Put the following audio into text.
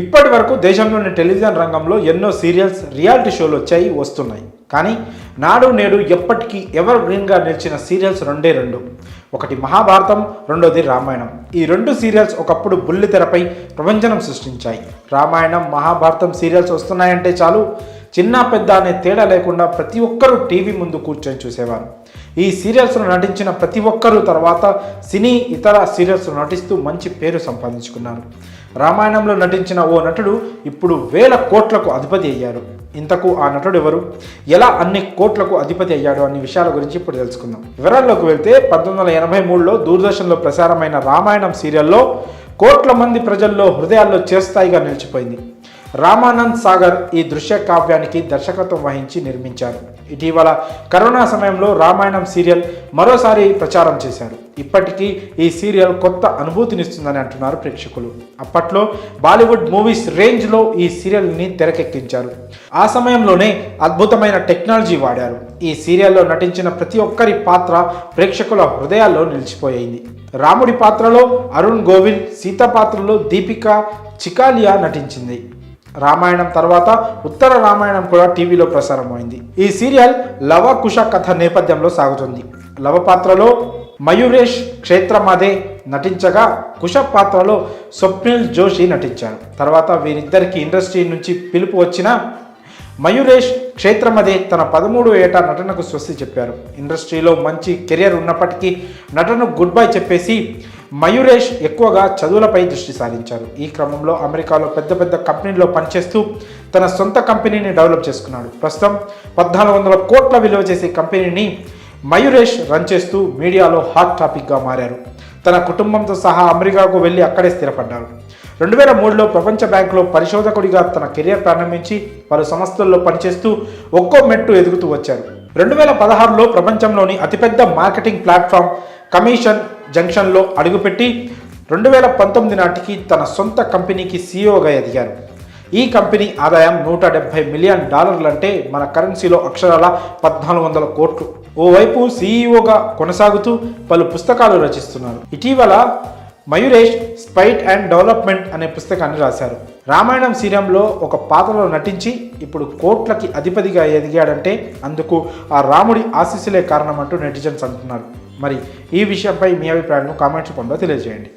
ఇప్పటి వరకు దేశంలోని టెలివిజన్ రంగంలో ఎన్నో సీరియల్స్, రియాలిటీ షోలు వచ్చాయి, వస్తున్నాయి. కానీ నాడు నేడు ఎప్పటికీ ఎవర్ గ్రీన్గా నిలిచిన సీరియల్స్ రెండే రెండు. ఒకటి మహాభారతం, రెండోది రామాయణం. ఈ రెండు సీరియల్స్ ఒకప్పుడు బుల్లితెరపై ప్రపంచం సృష్టించాయి. రామాయణం, మహాభారతం సీరియల్స్ వస్తున్నాయంటే చాలు, చిన్న పెద్ద అనే తేడా లేకుండా ప్రతి ఒక్కరూ టీవీ ముందు కూర్చొని చూసేవారు. ఈ సీరియల్స్లో నటించిన ప్రతి ఒక్కరూ తర్వాత సినీ, ఇతర సీరియల్స్లో నటిస్తూ మంచి పేరు సంపాదించుకున్నారు. రామాయణంలో నటించిన ఓ నటుడు ఇప్పుడు 1000 కోట్లకు అధిపతి అయ్యారు. ఇంతకు ఆ నటుడు ఎవరు, ఎలా అన్ని కోట్లకు అధిపతి అయ్యాడు అనే విషయాల గురించి ఇప్పుడు తెలుసుకుందాం. వివరాల్లోకి వెళ్తే 1983లో దూరదర్శన్లో ప్రసారమైన రామాయణం సీరియల్లో కోట్ల మంది ప్రజల్లో హృదయాల్లో చిరస్థాయిగా నిలిచిపోయింది. రామానంద్ సాగర్ ఈ దృశ్య కావ్యానికి దర్శకత్వం వహించి నిర్మించారు. ఇటీవల కరోనా సమయంలో రామాయణం సీరియల్ మరోసారి ప్రచారం చేశారు. ఇప్పటికీ ఈ సీరియల్ కొత్త అనుభూతినిస్తుందని అంటున్నారు ప్రేక్షకులు. అప్పట్లో బాలీవుడ్ మూవీస్ రేంజ్లో ఈ సీరియల్ని తెరకెక్కించారు. ఆ సమయంలోనే అద్భుతమైన టెక్నాలజీ వాడారు. ఈ సీరియల్లో నటించిన ప్రతి ఒక్కరి పాత్ర ప్రేక్షకుల హృదయాల్లో నిలిచిపోయింది. రాముడి పాత్రలో అరుణ్ గోవిల్, సీత పాత్రలో దీపికా చికాలియా నటించింది. రామాయణం తర్వాత ఉత్తర రామాయణం కూడా టీవీలో ప్రసారమైంది. ఈ సీరియల్ లవ కుశ కథ నేపథ్యంలో సాగుతుంది. లవ పాత్రలో మయూరేష్ క్షేత్రమాదే నటించగా, కుశ పాత్రలో స్వప్నిల్ జోషి నటించారు. తర్వాత వీరిద్దరికి ఇండస్ట్రీ నుంచి పిలుపు వచ్చిన మయూరేష్ క్షేత్రమదే తన 13 ఏట నటనకు స్వస్తి చెప్పారు. ఇండస్ట్రీలో మంచి కెరియర్ ఉన్నప్పటికీ నటనకు గుడ్ బై చెప్పేసి మయూరేష్ ఎక్కువగా చదువులపై దృష్టి సారించారు. ఈ క్రమంలో అమెరికాలో పెద్ద పెద్ద కంపెనీల్లో పనిచేస్తూ తన సొంత కంపెనీని డెవలప్ చేసుకున్నాడు. ప్రస్తుతం 1400 కోట్ల విలువ చేసే కంపెనీని మయూరేష్ రన్ చేస్తూ మీడియాలో హాట్ టాపిక్గా మారారు. తన కుటుంబంతో సహా అమెరికాకు వెళ్ళి అక్కడే స్థిరపడ్డారు. 2003లో ప్రపంచ బ్యాంకులో పరిశోధకుడిగా తన కెరియర్ ప్రారంభించి పలు సంస్థల్లో పనిచేస్తూ ఒక్కో మెట్టు ఎదుగుతూ వచ్చారు. 2016లో ప్రపంచంలోని అతిపెద్ద మార్కెటింగ్ ప్లాట్ఫామ్ కమిషన్ జంక్షన్లో అడుగుపెట్టి 2019 నాటికి తన సొంత కంపెనీకి సీఈఓగా ఎదిగారు. ఈ కంపెనీ ఆదాయం $170 మిలియన్ అంటే మన కరెన్సీలో అక్షరాల 1400 కోట్లు. ఓవైపు సీఈఓగా కొనసాగుతూ పలు పుస్తకాలు రచిస్తున్నారు. ఇటీవల మయూరేష్ స్పైట్ అండ్ డెవలప్మెంట్ అనే పుస్తకాన్ని రాశారు. రామాయణం సీరియల్లో ఒక పాత్రలో నటించి ఇప్పుడు కోట్లకి అధిపతిగా ఎదిగాడంటే అందుకు ఆ రాముడి ఆశీస్సులే కారణమంటూ నెటిజన్స్ అంటున్నారు. మరి ఈ విషయంపై మీ అభిప్రాయాలను కామెంట్స్ రూపంలో తెలియజేయండి.